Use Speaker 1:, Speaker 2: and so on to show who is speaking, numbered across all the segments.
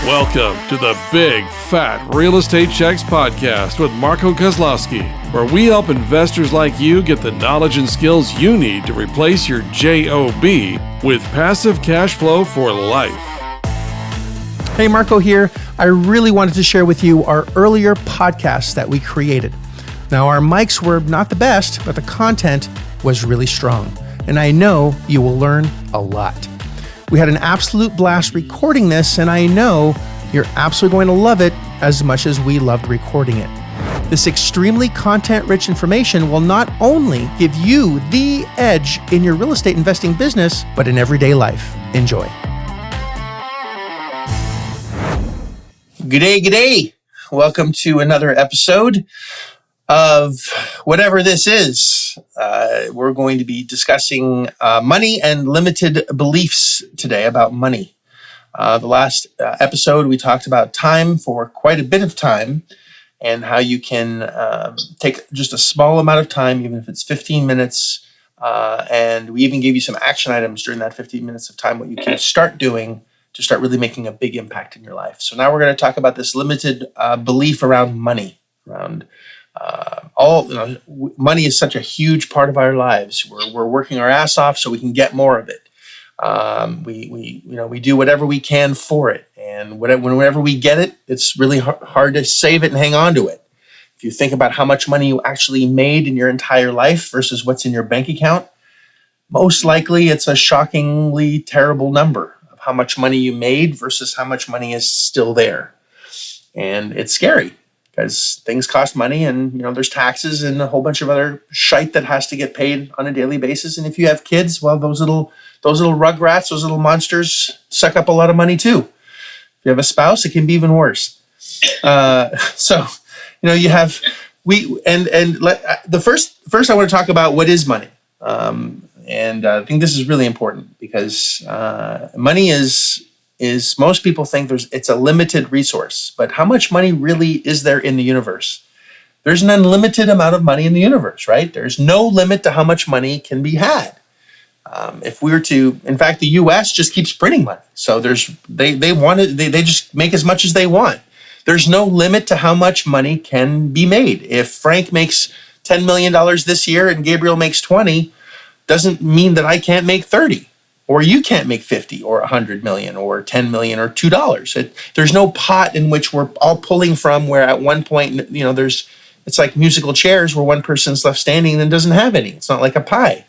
Speaker 1: Welcome to the Big Fat Real Estate Checks podcast with Marco Kozlowski, where we help investors like you get the knowledge and skills you need to replace your JOB with passive cash flow for life.
Speaker 2: Hey, Marco here. I really wanted to share with you our earlier podcast that we created. Now, our mics were not the best, but the content was really strong, and I know you will learn a lot. We had an absolute blast recording this, and I know you're absolutely going to love it as much as we loved recording it. This extremely content-rich information will not only give you the edge in your real estate investing business, but in everyday life. Enjoy. G'day. Welcome to another episode of whatever this is. We're going to be discussing money and limited beliefs today about money. The last episode, we talked about time for quite a bit of time and how you can take just a small amount of time, even if it's 15 minutes. And we even gave you some action items during that 15 minutes of time, what you can start doing to start really making a big impact in your life. So now we're going to talk about this limited belief around money, around money is such a huge part of our lives. We're working our ass off so we can get more of it. We do whatever we can for it, and whenever we get it, it's really hard to save it and hang on to it. If you think about how much money you actually made in your entire life versus what's in your bank account, most likely it's a shockingly terrible number of how much money you made versus how much money is still there, and it's scary. Because things cost money, and there's taxes and a whole bunch of other shite that has to get paid on a daily basis. And if you have kids, well, those little rugrats, those little monsters suck up a lot of money too. If you have a spouse, it can be even worse. First I want to talk about what is money, and I think this is really important because money is most people think it's a limited resource, but how much money really is there in the universe? There's an unlimited amount of money in the universe, right? There's no limit to how much money can be had. If we were to, in fact, the U.S. just keeps printing money, so they just make as much as they want. There's no limit to how much money can be made. If Frank makes $10 million this year and Gabriel makes 20, doesn't mean that I can't make 30. Or you can't make 50 or 100 million or 10 million or $2. There's no pot in which we're all pulling from where at one point, it's like musical chairs where one person's left standing and doesn't have any. It's not like a pie.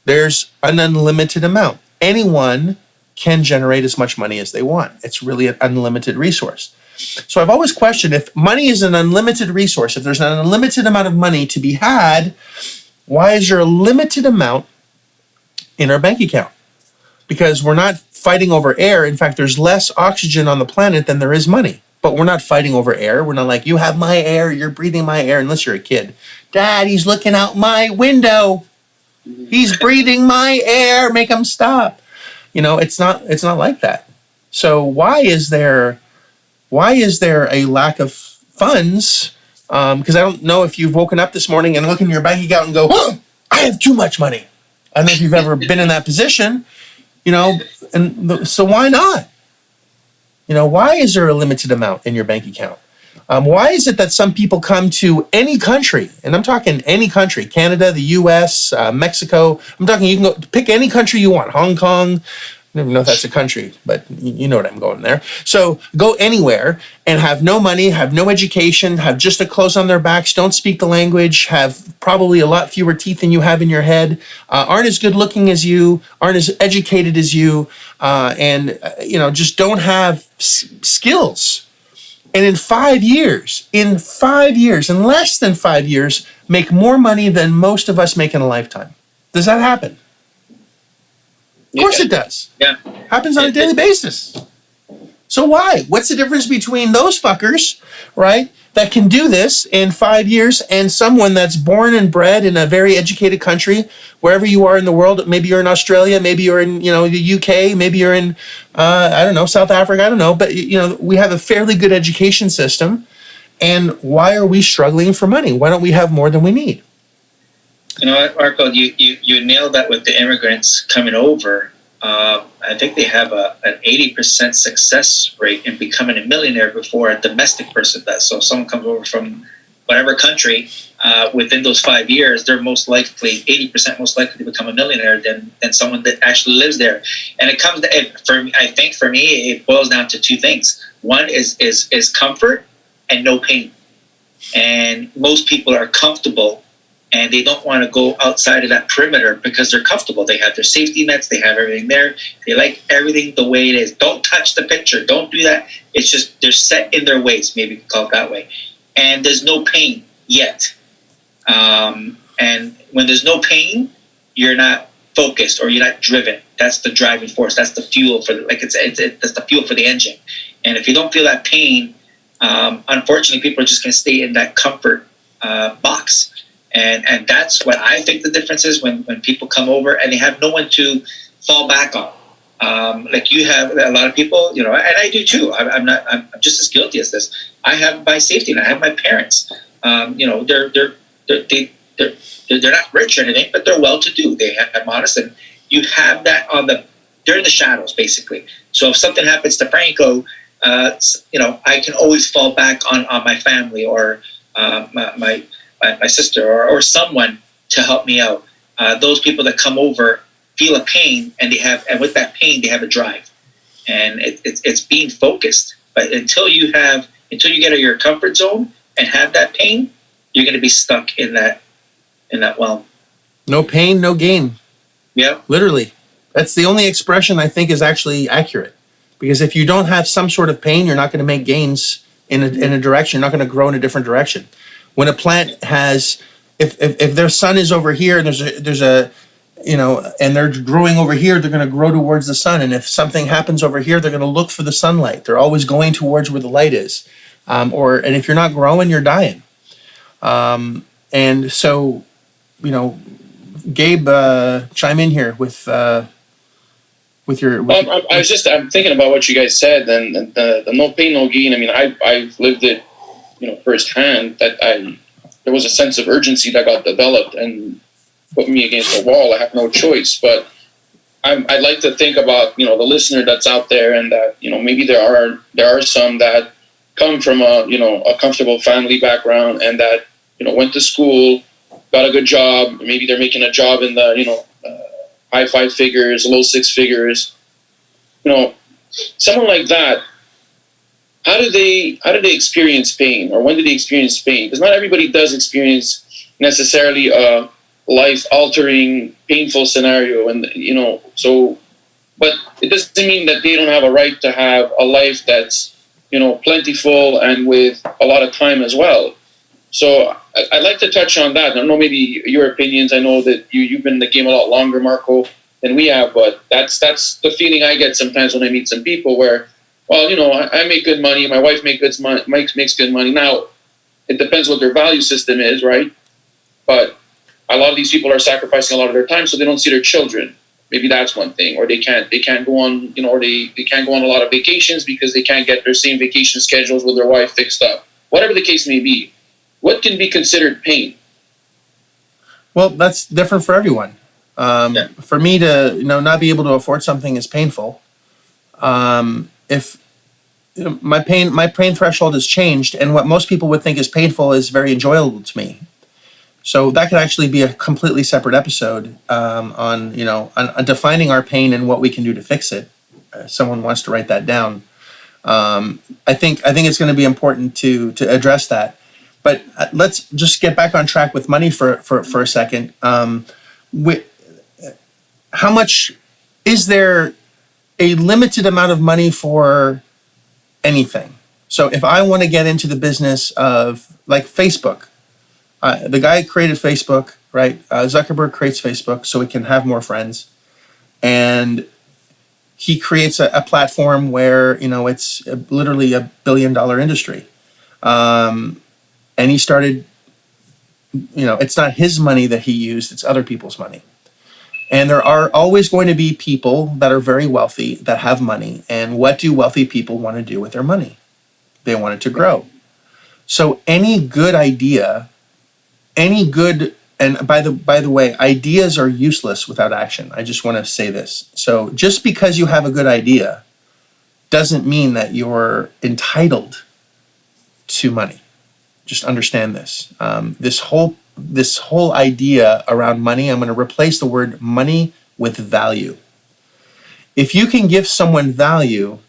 Speaker 2: There's an unlimited amount. Anyone can generate as much money as they want. It's really an unlimited resource. So I've always questioned, if money is an unlimited resource, if there's an unlimited amount of money to be had, why is there a limited amount in our bank account? Because we're not fighting over air. In fact, there's less oxygen on the planet than there is money. But we're not fighting over air. We're not like, you have my air, you're breathing my air, unless you're a kid. Dad, he's looking out my window. He's breathing my air, make him stop. It's not like that. So why is there a lack of funds? Because I don't know if you've woken up this morning and look in your bank account and go, oh, I have too much money. I don't know if you've ever been in that position. So why not? Why is there a limited amount in your bank account? Why is it that some people come to any country, and I'm talking any country, Canada, the US, Mexico, I'm talking, you can go pick any country you want, Hong Kong, I don't even know if that's a country, but you know what I'm going there. So go anywhere and have no money, have no education, have just the clothes on their backs, don't speak the language, have probably a lot fewer teeth than you have in your head, aren't as good looking as you, aren't as educated as you, and just don't have skills. And in 5 years, in less than 5 years, make more money than most of us make in a lifetime. Does that happen? Of course it does.
Speaker 3: Yeah.
Speaker 2: Happens on a daily basis. So why? What's the difference between those fuckers, right, that can do this in 5 years and someone that's born and bred in a very educated country, wherever you are in the world? Maybe you're in Australia, maybe you're in, the UK, maybe you're in, South Africa, I don't know. But, we have a fairly good education system. And why are we struggling for money? Why don't we have more than we need?
Speaker 3: You know what, Marco, you nailed that with the immigrants coming over. I think they have an 80% success rate in becoming a millionaire before a domestic person does. So if someone comes over from whatever country, within those 5 years, they're most likely 80% most likely to become a millionaire than someone that actually lives there. And it comes to, I think for me, it boils down to two things. One is comfort and no pain. And most people are comfortable and they don't want to go outside of that perimeter because they're comfortable. They have their safety nets. They have everything there. They like everything the way it is. Don't touch the picture. Don't do that. It's just they're set in their ways. Maybe you can call it that way. And there's no pain yet. And when there's no pain, you're not focused or you're not driven. That's the driving force. That's the fuel for that's the fuel for the engine. And if you don't feel that pain, unfortunately, people are just going to stay in that comfort box. And that's what I think the difference is when people come over and they have no one to fall back on. Like you have a lot of people, and I do too. I'm just as guilty as this. I have my safety net. I have my parents. They're not rich or anything, but they're well-to-do. They have modest, and you have that they're in the shadows basically. So if something happens to Franco, I can always fall back on my family or my sister or someone to help me out. Those people that come over feel a pain, and with that pain they have a drive, and it's being focused. But until you get out of your comfort zone and have that pain, you're going to be stuck in that realm.
Speaker 2: No pain, no gain.
Speaker 3: Yeah,
Speaker 2: literally. That's the only expression I think is actually accurate. Because if you don't have some sort of pain, you're not going to make gains in a direction. You're not going to grow in a different direction. When a plant has, if their sun is over here and there's a and they're growing over here, they're going to grow towards the sun. And if something happens over here, they're going to look for the sunlight. They're always going towards where the light is. And if you're not growing, you're dying. And so, Gabe, chime in here with your.
Speaker 4: I'm thinking about what you guys said, and the no pain, no gain. I mean, I've lived it, firsthand. That there was a sense of urgency that got developed and put me against the wall. I have no choice. But I'd like to think about the listener that's out there, and that maybe there are some that come from a comfortable family background, and that went to school, got a good job. Maybe they're making a job in the high 5 figures, low 6 figures. Someone like that. How do they experience pain, or when do they experience pain? Because not everybody does experience necessarily a life-altering, painful scenario, and but it doesn't mean that they don't have a right to have a life that's plentiful and with a lot of time as well. So I'd like to touch on that. I don't know, maybe your opinions. I know that you've been in the game a lot longer, Marco, than we have, but that's the feeling I get sometimes when I meet some people where, well, I make good money, my wife makes good money. Now, it depends what their value system is, right? But a lot of these people are sacrificing a lot of their time so they don't see their children. Maybe that's one thing. Or they can't go on, or they can't go on a lot of vacations because they can't get their same vacation schedules with their wife fixed up. Whatever the case may be. What can be considered pain?
Speaker 2: Well, that's different for everyone. For me to not be able to afford something is painful. If my pain threshold has changed, and what most people would think is painful is very enjoyable to me. So that could actually be a completely separate episode on defining our pain and what we can do to fix it. Someone wants to write that down. I think it's going to be important to address that. But let's just get back on track with money for a second. How much is there a limited amount of money for anything? So if I want to get into the business of like Facebook, the guy created Facebook, right? Zuckerberg creates Facebook so he can have more friends. And he creates a platform where, it's literally $1 billion industry. And he started, it's not his money that he used, it's other people's money. And there are always going to be people that are very wealthy that have money. And what do wealthy people want to do with their money? They want it to grow. So any good idea, any good and by the way, ideas are useless without action. I just want to say this. So just because you have a good idea doesn't mean that you're entitled to money. Just understand this. This whole idea around money, I'm going to replace the word money with value. If you can give someone value,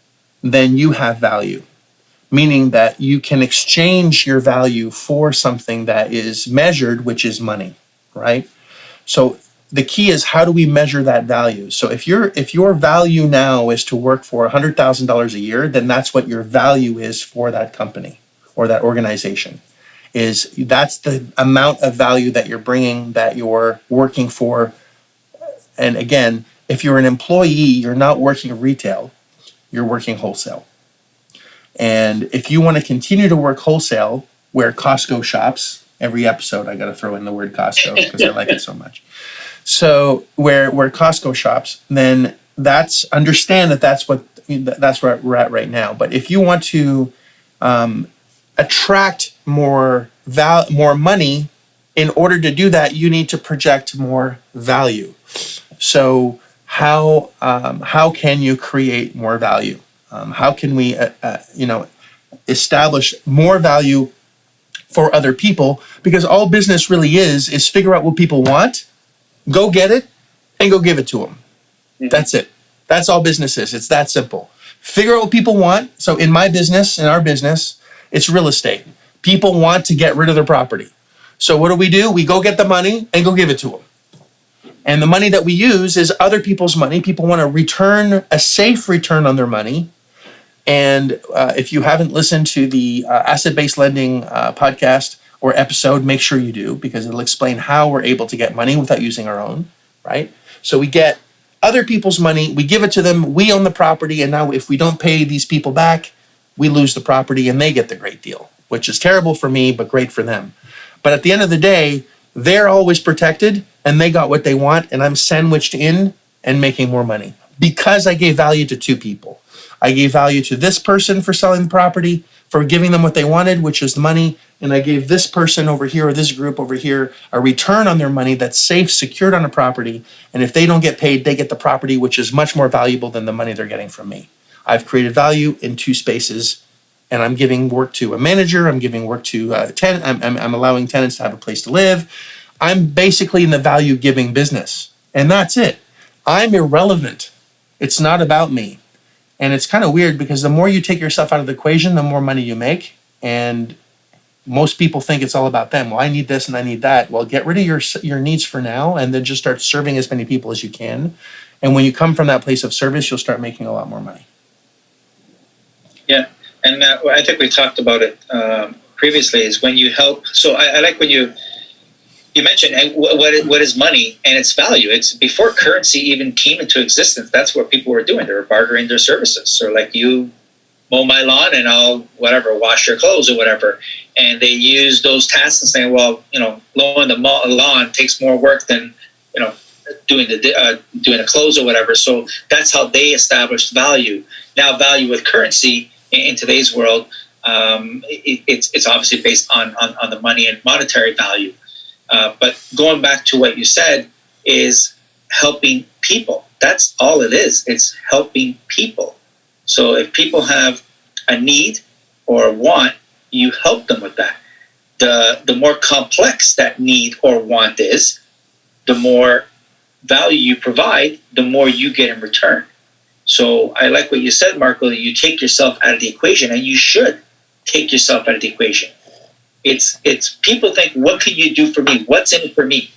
Speaker 2: then you have value, meaning that you can exchange your value for something that is measured, which is money, right? So the key is, how do we measure that value? So if your value now is to work for $100,000 a year, then that's what your value is for that company or that organization. That's the amount of value that you're bringing, that you're working for. And again, if you're an employee, you're not working retail, you're working wholesale. And if you want to continue to work wholesale, where Costco shops, every episode I got to throw in the word Costco because I like it so much. So where Costco shops, then understand that's where we're at right now. But if you want to attract more money, in order to do that, you need to project more value. So how can you create more value? How can we establish more value for other people? Because all business really is figure out what people want, go get it, and go give it to them. Mm-hmm. That's it. That's all business is. It's that simple. Figure out what people want. So in our business, it's real estate. People want to get rid of their property. So what do? We go get the money and go give it to them. And the money that we use is other people's money. People want a safe return on their money. And if you haven't listened to the asset-based lending podcast or episode, make sure you do, because it'll explain how we're able to get money without using our own, right? So we get other people's money, we give it to them, we own the property, and now if we don't pay these people back, we lose the property and they get the great deal, which is terrible for me, but great for them. But at the end of the day, they're always protected and they got what they want, and I'm sandwiched in and making more money because I gave value to two people. I gave value to this person for selling the property, for giving them what they wanted, which is the money, and I gave this person over here or this group over here a return on their money that's safe, secured on a property, and if they don't get paid, they get the property, which is much more valuable than the money they're getting from me. I've created value in two spaces, and I'm giving work to a manager, I'm giving work to a tenant, I'm allowing tenants to have a place to live. I'm basically in the value-giving business, and that's it. I'm irrelevant. It's not about me. And it's kind of weird because the more you take yourself out of the equation, the more money you make. And most people think it's all about them. Well, I need this and I need that. Well, get rid of your needs for now and then just start serving as many people as you can. And when you come from that place of service, you'll start making a lot more money.
Speaker 3: Yeah. And I think we talked about it previously, is when you help. So I like when you mentioned what is money and its value. It's before currency even came into existence. That's what people were doing. They were bartering their services. So like, you mow my lawn and I'll wash your clothes or whatever. And they use those tasks and saying, well, mowing the lawn takes more work than doing the clothes or whatever. So that's how they established value. Now value with currency in today's world, it's obviously based on the money and monetary value. But going back to what you said, is helping people. That's all it is. It's helping people. So if people have a need or a want, you help them with that. The more complex that need or want is, the more value you provide, the more you get in return. So I like what you said, Marco, that you take yourself out of the equation, and you should take yourself out of the equation. It's people think, what can you do for me? What's in it for me?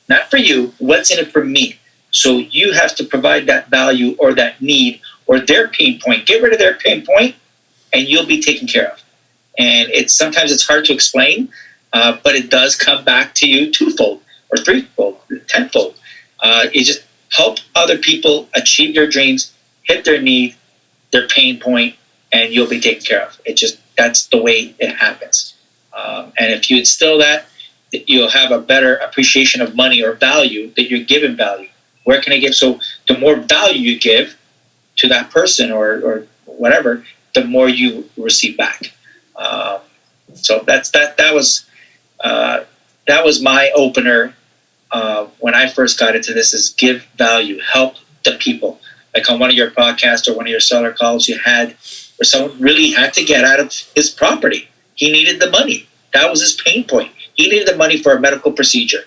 Speaker 3: Not for you. What's in it for me? So you have to provide that value or that need or their pain point. Get rid of their pain point, and you'll be taken care of. And sometimes it's hard to explain, but it does come back to you twofold or threefold, tenfold. You just help other people achieve their dreams, hit their need, their pain point, and you'll be taken care of. That's the way it happens. And if you instill that, you'll have a better appreciation of money or value, that you're given value. Where can I give? So the more value you give to that person or whatever, the more you receive back. So that was that was my opener when I first got into this, is give value, help the people. Like on one of your podcasts or one of your seller calls you had, where someone really had to get out of his property. He needed the money. That was his pain point. He needed the money for a medical procedure.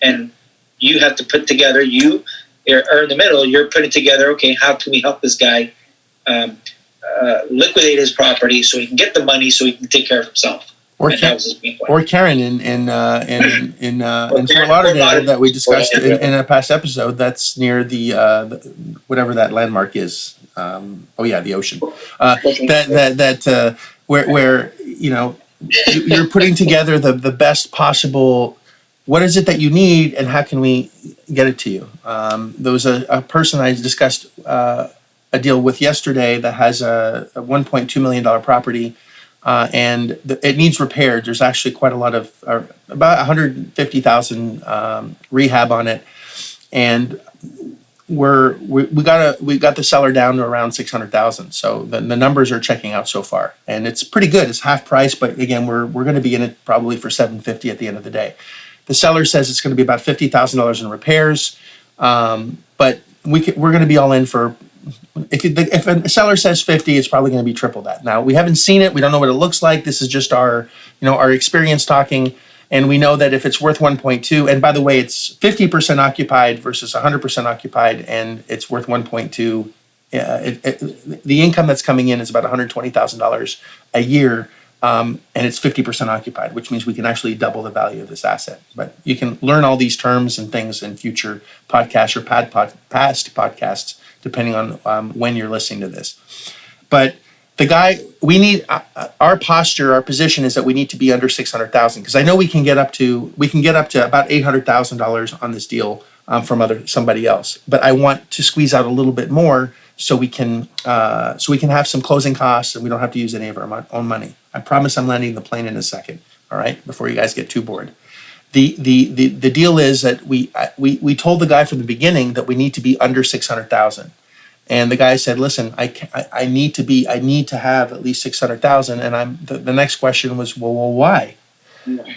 Speaker 3: And you have to put together, you're in the middle, you're putting together, okay, how can we help this guy liquidate his property so he can get the money so he can take care of himself.
Speaker 2: Or Karen in Fort Lauderdale that we discussed in a past episode. That's near the whatever that landmark is. The ocean. Where you're putting together the best possible. What is it that you need, and how can we get it to you? There was a person I discussed a deal with yesterday that has a $1.2 million property. And it needs repaired. There's actually quite a lot of about 150,000 rehab on it, and we got the seller down to around 600,000. So the numbers are checking out so far, and it's pretty good. It's half price, but again, we're going to be in it probably for $750 at the end of the day. The seller says it's going to be about $50,000 in repairs, but we're going to be all in for. If a seller says 50, it's probably going to be triple that. Now, we haven't seen it. We don't know what it looks like. This is just our experience talking. And we know that if it's worth 1.2, and by the way, it's 50% occupied versus 100% occupied, and it's worth 1.2. The income that's coming in is about $120,000 a year, and it's 50% occupied, which means we can actually double the value of this asset. But you can learn all these terms and things in future podcasts or past podcasts, depending on when you're listening to this. But the guy, we need our posture, our position is that we need to be under 600,000, because I know we can get up to about $800,000 on this deal from somebody else. But I want to squeeze out a little bit more so we can have some closing costs and we don't have to use any of our own money. I promise I'm landing the plane in a second. All right, before you guys get too bored. The deal is that we told the guy from the beginning that we need to be under 600,000, and the guy said, "Listen, I need to have at least 600,000." And the next question was, well, why?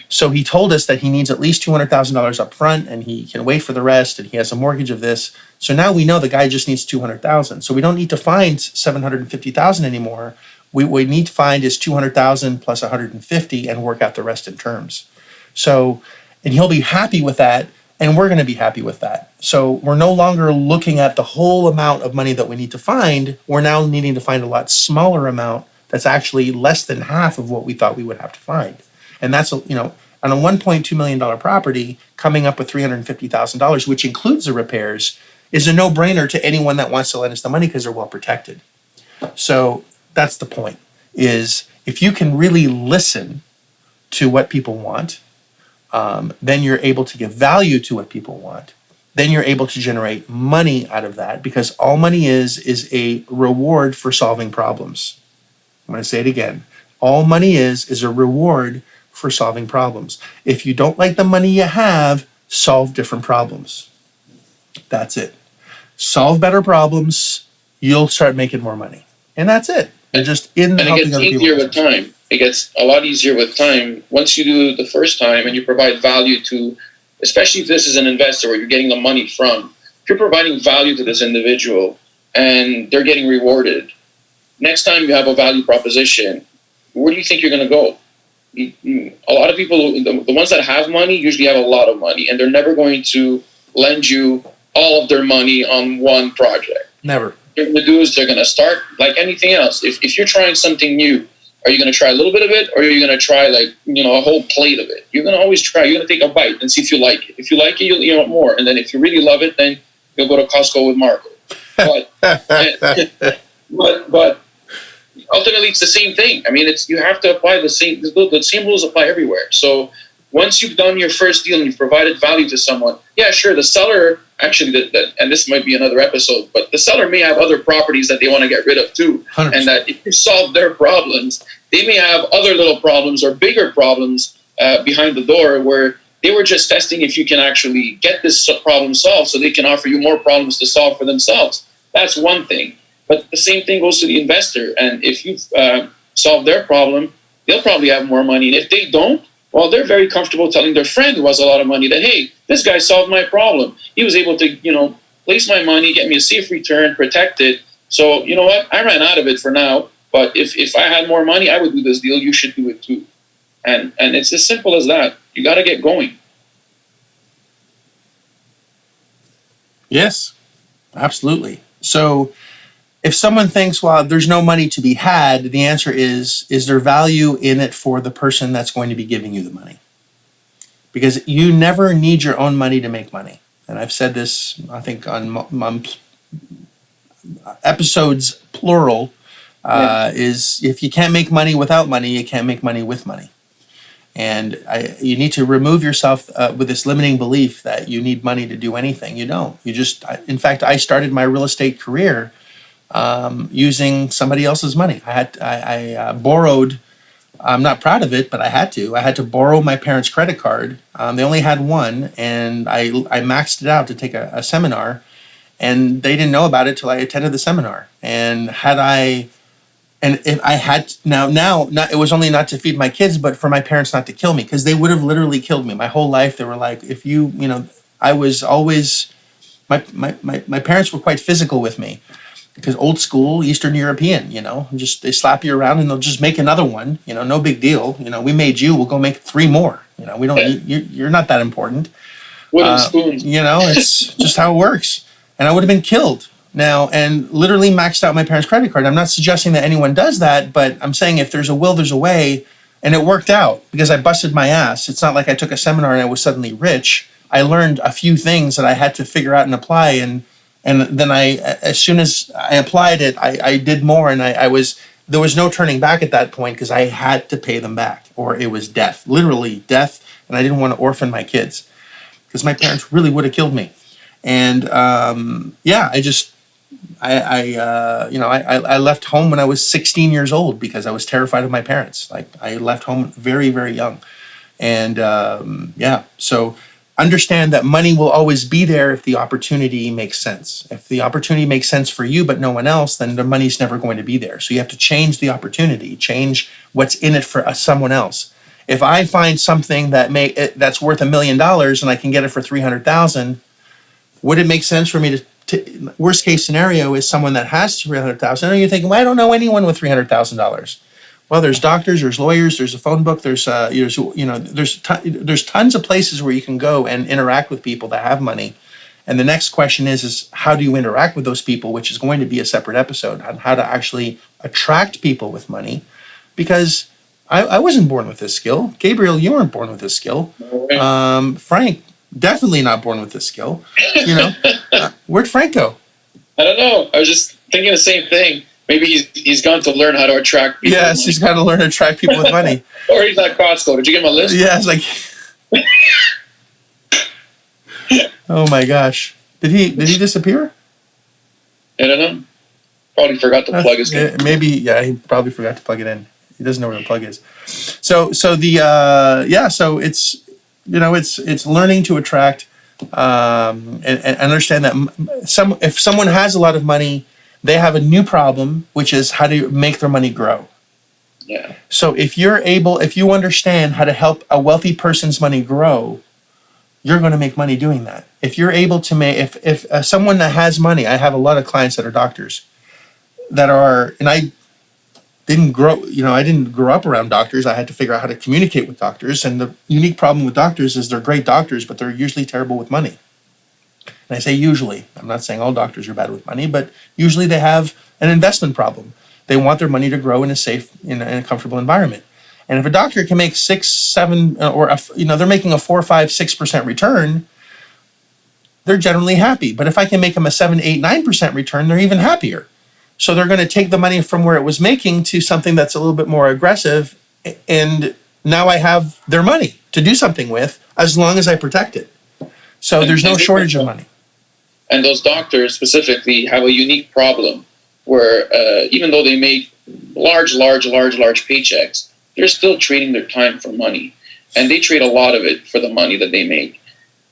Speaker 2: So he told us that he needs at least $200,000 up front, and he can wait for the rest, and he has a mortgage of this. So now we know the guy just needs 200,000. So we don't need to find 750,000 anymore. We need to find is 200,000 plus 150 and work out the rest in terms. So. And he'll be happy with that, and we're going to be happy with that. So we're no longer looking at the whole amount of money that we need to find. We're now needing to find a lot smaller amount that's actually less than half of what we thought we would have to find. And that's, on a $1.2 million property, coming up with $350,000, which includes the repairs, is a no-brainer to anyone that wants to lend us the money because they're well protected. So that's the point, is if you can really listen to what people want, then you're able to give value to what people want. Then you're able to generate money out of that, because all money is a reward for solving problems. I'm going to say it again. All money is a reward for solving problems. If you don't like the money you have, solve different problems. That's it. Solve better problems, you'll start making more money. And that's it. And just in the helping other people.
Speaker 4: And it gets easier with time. It gets a lot easier with time. Once you do it the first time and you provide value to, especially if this is an investor where you're getting the money from, if you're providing value to this individual and they're getting rewarded, next time you have a value proposition, where do you think you're going to go? A lot of people, the ones that have money, usually have a lot of money, and they're never going to lend you all of their money on one project.
Speaker 2: Never.
Speaker 4: What they're going to do is they're going to start like anything else. If you're trying something new, are you going to try a little bit of it, or are you going to try a whole plate of it? You're going to always try. You're going to take a bite and see if you like it. If you like it, you'll eat more. And then if you really love it, then you'll go to Costco with Marco. But ultimately, it's the same thing. I mean, you have to apply the same rules apply everywhere. So once you've done your first deal and you've provided value to someone, yeah, sure, the seller actually, and this might be another episode, but the seller may have other properties that they want to get rid of too. 100%. And that if you solve their problems, they may have other little problems or bigger problems behind the door where they were just testing if you can actually get this problem solved so they can offer you more problems to solve for themselves. That's one thing. But the same thing goes to the investor. And if you solve their problem, they'll probably have more money. And if they don't, Well, they're very comfortable telling their friend who has a lot of money that, hey, this guy solved my problem. He was able to, place my money, get me a safe return, protect it. So, you know what? I ran out of it for now. But if I had more money, I would do this deal. You should do it too. And it's as simple as that. You got to get going.
Speaker 2: Yes, absolutely. So if someone thinks, well, there's no money to be had, the answer is there value in it for the person that's going to be giving you the money? Because you never need your own money to make money. And I've said this, I think, on episodes plural, is if you can't make money without money, you can't make money with money. And you need to remove yourself with this limiting belief that you need money to do anything. You don't. You just, in fact, I started my real estate career using somebody else's money. I borrowed. I'm not proud of it, but I had to. I had to borrow my parents' credit card. They only had one, and I maxed it out to take a seminar, and they didn't know about it till I attended the seminar. And if I had it was only not to feed my kids, but for my parents not to kill me, because they would have literally killed me. My whole life, they were like, if I was always, my parents were quite physical with me, because old school Eastern European, just they slap you around and they'll just make another one, no big deal. We made you, we'll go make 3 more. We don't need, you're not that important.
Speaker 4: Wooden spoons.
Speaker 2: It's just how it works. And I would have been killed now, and literally maxed out my parents' credit card. I'm not suggesting that anyone does that, but I'm saying if there's a will, there's a way. And it worked out because I busted my ass. It's not like I took a seminar and I was suddenly rich. I learned a few things that I had to figure out and apply. And then as soon as I applied it, I did more. And there was no turning back at that point, because I had to pay them back, or it was death, literally death. And I didn't want to orphan my kids, because my parents really would have killed me. And I left home when I was 16 years old because I was terrified of my parents. Like, I left home very, very young. And so understand that money will always be there if the opportunity makes sense. If the opportunity makes sense for you but no one else, then the money's never going to be there. So you have to change the opportunity, change what's in it for someone else. If I find something that's worth $1 million and I can get it for $300,000, would it make sense for me to worst case scenario is someone that has $300,000? And you're thinking, well, I don't know anyone with $300,000. Well, there's doctors, there's lawyers, there's a phone book, there's tons of places where you can go and interact with people that have money. And the next question is how do you interact with those people, which is going to be a separate episode on how to actually attract people with money. Because I wasn't born with this skill. Gabriel, you weren't born with this skill. Frank, definitely not born with this skill. Where'd Frank go?
Speaker 4: I don't know. I was just thinking the same thing. Maybe he's gone to learn how to attract people.
Speaker 2: Yes, he's got to learn to attract people with money.
Speaker 4: Or he's at Costco. Did you give him a list?
Speaker 2: Yeah, it's like, oh my gosh. Did he disappear?
Speaker 4: I don't know. Probably forgot to plug his in.
Speaker 2: Maybe, he probably forgot to plug it in. He doesn't know where the plug is. So it's, it's learning to attract and understand that if someone has a lot of money, they have a new problem, which is how to make their money grow.
Speaker 4: Yeah.
Speaker 2: So if you understand how to help a wealthy person's money grow, you're going to make money doing that. If you're able to if someone that has money, I have a lot of clients that are doctors and I didn't grow up around doctors. I had to figure out how to communicate with doctors. And the unique problem with doctors is they're great doctors, but they're usually terrible with money. And I say usually. I'm not saying all doctors are bad with money, but usually they have an investment problem. They want their money to grow in a safe, in a comfortable environment. And if a doctor can make 6, 7, they're making a 4, 5, 6% return, they're generally happy. But if I can make them a 7, 8, 9% return, they're even happier. So they're going to take the money from where it was making to something that's a little bit more aggressive. And now I have their money to do something with, as long as I protect it. So there's no shortage of money.
Speaker 4: And those doctors specifically have a unique problem where even though they make large paychecks, they're still trading their time for money. And they trade a lot of it for the money that they make.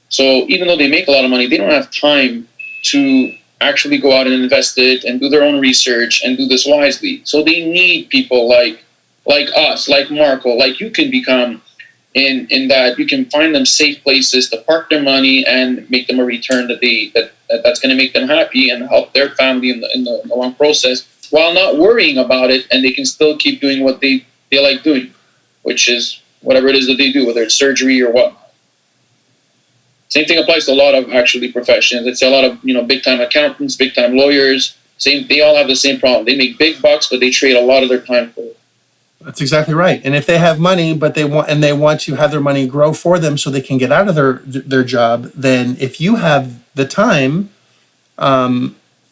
Speaker 4: So even though they make a lot of money, they don't have time to actually go out and invest it and do their own research and do this wisely. So they need people like us, like Marco, like you can become in that you can find them safe places to park their money and make them a return that's going to make them happy and help their family in the long process, while not worrying about it, and they can still keep doing what they like doing, which is whatever it is that they do, whether it's surgery or what. Same thing applies to a lot of actually professions. It's a lot of big time accountants, big time lawyers. They all have the same problem. They make big bucks, but they trade a lot of their time for it.
Speaker 2: That's exactly right. And if they have money, but they want to have their money grow for them so they can get out of their job, then if you have the time,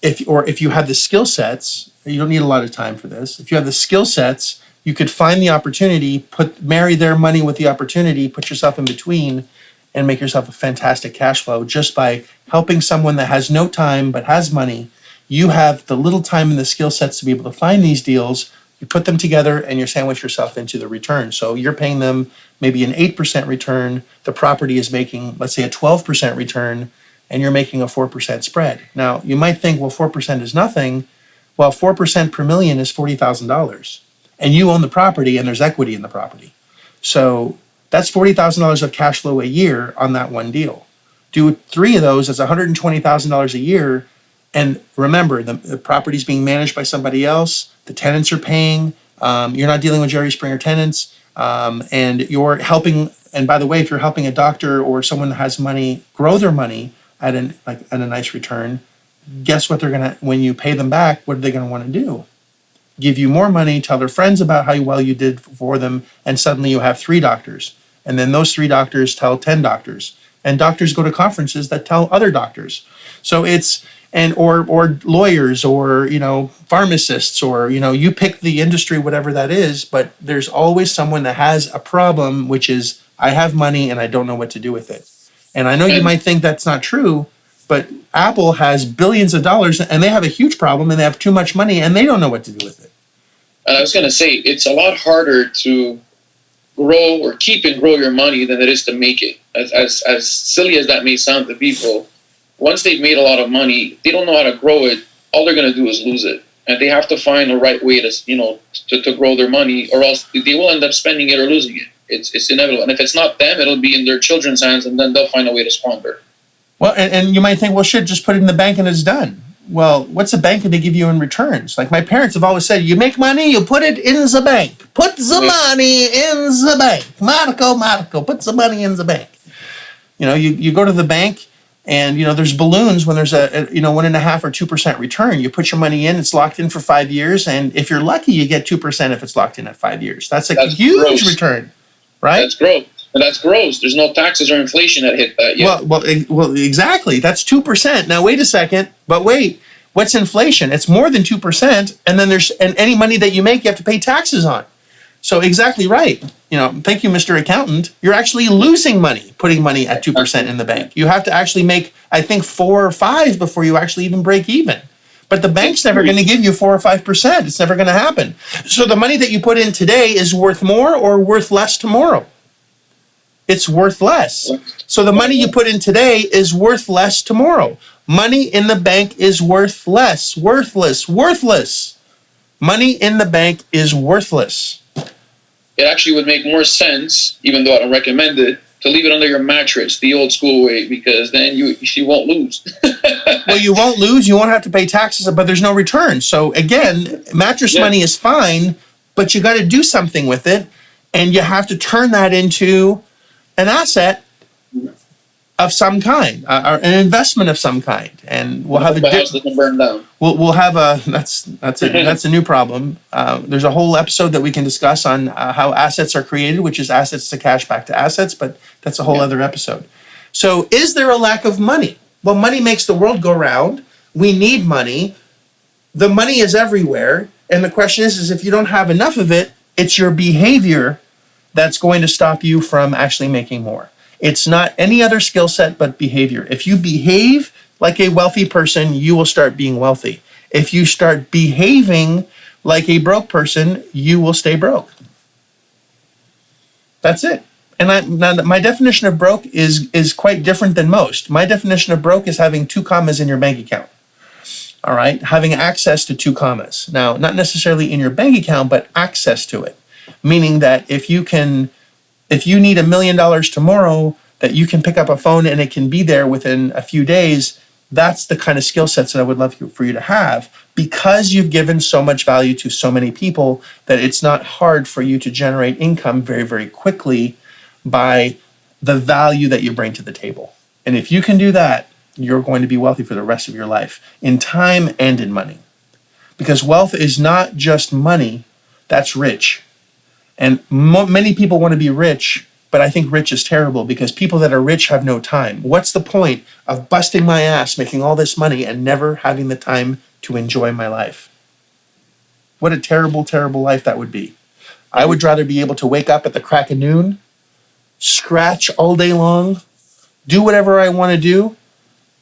Speaker 2: if you have the skill sets, you don't need a lot of time for this. If you have the skill sets, you could find the opportunity, marry their money with the opportunity, put yourself in between, and make yourself a fantastic cash flow just by helping someone that has no time but has money. You have the little time and the skill sets to be able to find these deals. You put them together and you sandwich yourself into the return. So you're paying them maybe an 8% return. The property is making, let's say, a 12% return, and you're making a 4% spread. Now, you might think, well, 4% is nothing. Well, 4% per million is $40,000. And you own the property and there's equity in the property. So that's $40,000 of cash flow a year on that one deal. Do 3 of those, that's $120,000 a year. And remember, the property's being managed by somebody else. The tenants are paying. You're not dealing with Jerry Springer tenants. And you're helping. And by the way, if you're helping a doctor or someone that has money grow their money at a nice return, guess what they're gonna, when you pay them back, what are they gonna want to do? Give you more money, tell their friends about how well you did for them, and suddenly you have 3 doctors. And then those 3 doctors tell 10 doctors. And doctors go to conferences that tell other doctors. So it's, or lawyers or pharmacists, or you pick the industry, whatever that is, but there's always someone that has a problem, which is, I have money and I don't know what to do with it. And I know you might think that's not true, but Apple has billions of dollars and they have a huge problem and they have too much money and they don't know what to do with it.
Speaker 4: And I was going to say, it's a lot harder to grow or keep and grow your money than it is to make it. As silly as that may sound to people, once they've made a lot of money, they don't know how to grow it. All they're going to do is lose it. And they have to find the right way to grow their money, or else they will end up spending it or losing it. It's inevitable. And if it's not them, it'll be in their children's hands, and then they'll find a way to squander.
Speaker 2: Well, and you might think, well, shit, just put it in the bank and it's done. Well, what's the bank going to give you in returns? Like my parents have always said, you make money, you put it in the bank. Put the money in the bank. Marco, put the money in the bank. You go to the bank, and there's balloons when there's a 1.5% or 2% return. You put your money in, it's locked in for 5 years, and if you're lucky, you get 2% if it's locked in at 5 years. That's huge gross. Return, right?
Speaker 4: That's gross. And that's gross. There's no taxes or inflation that hit that yet.
Speaker 2: Well, exactly. That's 2%. Now wait a second. But wait, what's inflation? It's more than 2%, and then and any money that you make, you have to pay taxes on. So exactly right. Thank you, Mr. Accountant. You're actually losing money putting money at 2% in the bank. You have to actually make, I think, 4 or 5 before you actually even break even. But the bank's never going to give you 4 or 5%. It's never going to happen. So the money that you put in today is worth more or worth less tomorrow. It's worth less. So the money you put in today is worth less tomorrow. Money in the bank is worth less. Worthless. Money in the bank is worthless.
Speaker 4: It actually would make more sense, even though I don't recommend it, to leave it under your mattress the old school way, because then you won't lose.
Speaker 2: Well, you won't lose. You won't have to pay taxes, but there's no return. So again, mattress money is fine, but you got to do something with it, and you have to turn that into an asset of some kind, or an investment of some kind, and we'll have
Speaker 4: the house doesn't burn down.
Speaker 2: We'll have that's a new problem. There's a whole episode that we can discuss on how assets are created, which is assets to cash back to assets, but that's a whole other episode. So, is there a lack of money? Well, money makes the world go round. We need money. The money is everywhere, and the question is if you don't have enough of it, it's your behavior that's going to stop you from actually making more. It's not any other skill set but behavior. If you behave like a wealthy person, you will start being wealthy. If you start behaving like a broke person, you will stay broke. That's it. And my definition of broke is quite different than most. My definition of broke is having 2 commas in your bank account. All right? Having access to 2 commas. Now, not necessarily in your bank account, but access to it. Meaning that if you can If you need $1 million tomorrow that you can pick up a phone and it can be there within a few days, that's the kind of skill sets that I would love for you to have, because you've given so much value to so many people that it's not hard for you to generate income very, very quickly by the value that you bring to the table. And if you can do that, you're going to be wealthy for the rest of your life, in time and in money. Because wealth is not just money, that's rich. And many people want to be rich, but I think rich is terrible, because people that are rich have no time. What's the point of busting my ass making all this money and never having the time to enjoy my life? What a terrible, terrible life that would be. I would rather be able to wake up at the crack of noon, scratch all day long, do whatever I want to do,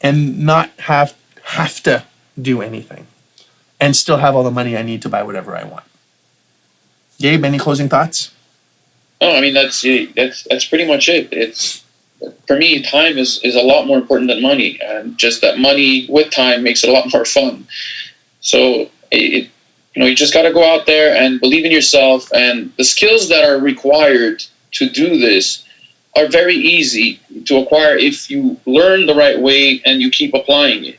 Speaker 2: and not have to do anything, and still have all the money I need to buy whatever I want. Gabe, any closing thoughts?
Speaker 4: Oh, I mean, that's pretty much it. It's, for me, time is a lot more important than money, and just that money with time makes it a lot more fun. So you just got to go out there and believe in yourself, and the skills that are required to do this are very easy to acquire if you learn the right way and you keep applying it.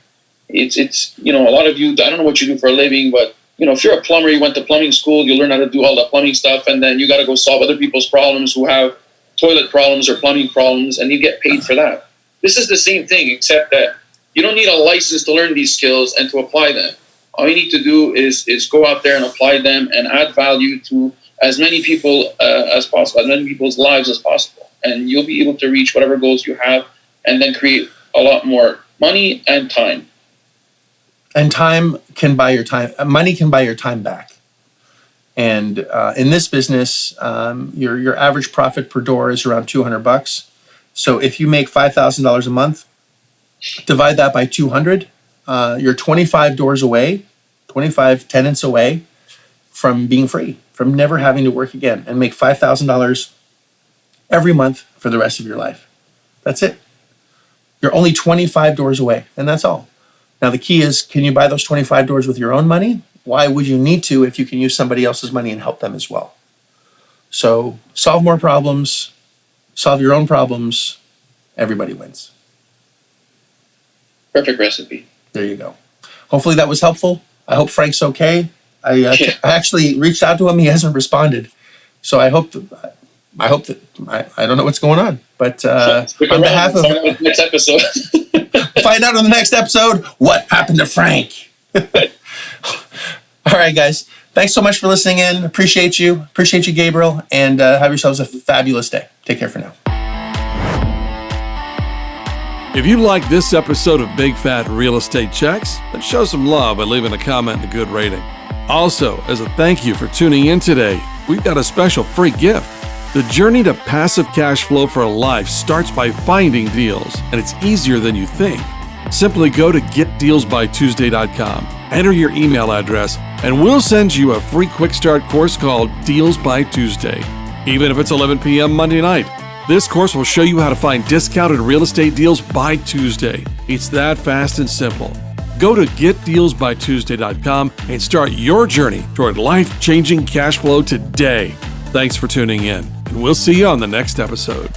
Speaker 4: It's a lot of you, I don't know what you do for a living, but if you're a plumber, you went to plumbing school, you learn how to do all the plumbing stuff, and then you got to go solve other people's problems who have toilet problems or plumbing problems, and you get paid for that. This is the same thing, except that you don't need a license to learn these skills and to apply them. All you need to do is go out there and apply them and add value to as many people as possible, as many people's lives as possible. And you'll be able to reach whatever goals you have, and then create a lot more money and time.
Speaker 2: And time can buy your time. Money can buy your time back. And in this business, your average profit per door is around $200. So if you make $5,000 a month, divide that by 200. You're 25 doors away, 25 tenants away from being free, from never having to work again, and make $5,000 every month for the rest of your life. That's it. You're only 25 doors away, and that's all. Now, the key is, can you buy those 25 doors with your own money? Why would you need to if you can use somebody else's money and help them as well? So solve more problems, solve your own problems, everybody wins.
Speaker 4: Perfect recipe.
Speaker 2: There you go. Hopefully that was helpful. I hope Frank's okay. I actually reached out to him. He hasn't responded. So I hope that I don't know what's going on, but on behalf of
Speaker 4: next episode,
Speaker 2: find out on the next episode what happened to Frank. All right, guys. Thanks so much for listening in. Appreciate you, Gabriel, and have yourselves a fabulous day. Take care for now.
Speaker 1: If you like this episode of Big Fat Real Estate Checks, then show some love by leaving a comment and a good rating. Also, as a thank you for tuning in today, we've got a special free gift. The journey to passive cash flow for a life starts by finding deals, and it's easier than you think. Simply go to getdealsbytuesday.com, enter your email address, and we'll send you a free quick start course called Deals by Tuesday. Even if it's 11 p.m. Monday night, this course will show you how to find discounted real estate deals by Tuesday. It's that fast and simple. Go to getdealsbytuesday.com and start your journey toward life-changing cash flow today. Thanks for tuning in, and we'll see you on the next episode.